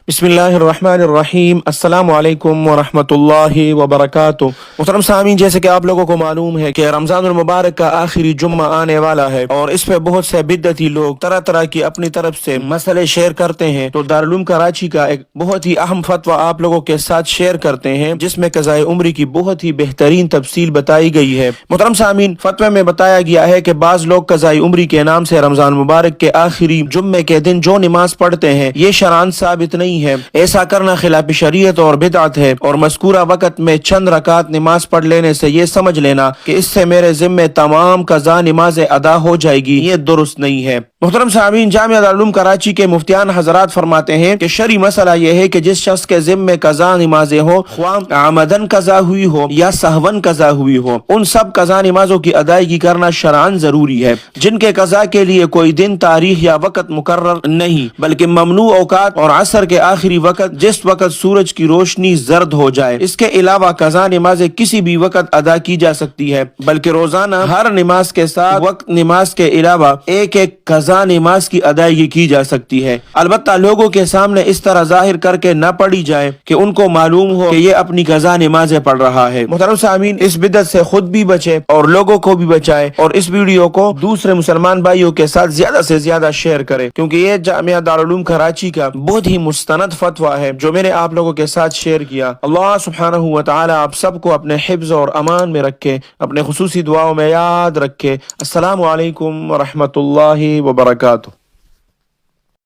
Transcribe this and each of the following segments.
بسم اللہ الرحمن الرحیم، السلام علیکم ورحمۃ اللہ وبرکاتہ۔ محترم سامعین، جیسے کہ آپ لوگوں کو معلوم ہے کہ رمضان المبارک کا آخری جمعہ آنے والا ہے اور اس پہ بہت سے بدعتی لوگ طرح طرح کی اپنی طرف سے مسئلے شیئر کرتے ہیں، تو دارالعلوم کراچی کا ایک بہت ہی اہم فتویٰ آپ لوگوں کے ساتھ شیئر کرتے ہیں، جس میں قضاء عمری کی بہت ہی بہترین تفصیل بتائی گئی ہے۔ محترم سامعین، فتوے میں بتایا گیا ہے کہ بعض لوگ قضاء عمری کے نام سے رمضان مبارک کے آخری جمعے کے دن جو نماز پڑھتے ہیں، یہ شرعاً ثابت نہیں ہے۔ ایسا کرنا خلاف شریعت اور بدعت ہے، اور مذکورہ وقت میں چند رکعت نماز پڑھ لینے سے یہ سمجھ لینا کہ اس سے میرے ذمے تمام قضا نمازیں ادا ہو جائے گی، یہ درست نہیں ہے۔ محترم سامعین، جامعہ دارالعلوم کراچی کے مفتیان حضرات فرماتے ہیں کہ شرعی مسئلہ یہ ہے کہ جس شخص کے ذمے قضا نمازیں ہو، خواہ عمدن قضا ہوئی ہو یا سہون قضا ہوئی ہو، ان سب قضا نمازوں کی ادائیگی کرنا شرعاً ضروری ہے، جن کے قضا کے لیے کوئی دن، تاریخ یا وقت مقرر نہیں، بلکہ ممنوع اوقات اور عصر کے آخری وقت جس وقت سورج کی روشنی زرد ہو جائے۔ اس کے علاوہ قضا نمازیں کسی بھی وقت ادا کی جا سکتی ہے، بلکہ روزانہ ہر نماز کے ساتھ وقت نماز کے علاوہ ایک ایک قضا نماز کی ادائیگی کی جا سکتی ہے، البتہ لوگوں کے سامنے اس طرح ظاہر کر کے نہ پڑھی جائے کہ ان کو معلوم ہو کہ یہ اپنی قضا نمازیں پڑھ رہا ہے۔ محترم سامعین، اس بدعت سے خود بھی بچے اور لوگوں کو بھی بچائے، اور اس ویڈیو کو دوسرے مسلمان بھائیوں کے ساتھ زیادہ سے زیادہ شیئر کرے، کیونکہ یہ جامعہ دارالعلوم کراچی کا بہت ہی مستند فتویٰ ہے جو میں نے آپ لوگوں کے ساتھ شیئر کیا۔ اللہ سبحانہ و تعالی آپ سب کو اپنے حفظ اور امان میں رکھے، اپنے خصوصی دعاؤں میں یاد رکھے۔ السلام علیکم ورحمۃ اللہ وبرکاتہ۔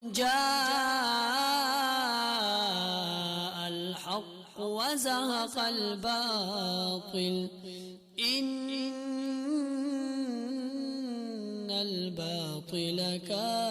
جاء الحق وزهق الباطل إن الباطل كان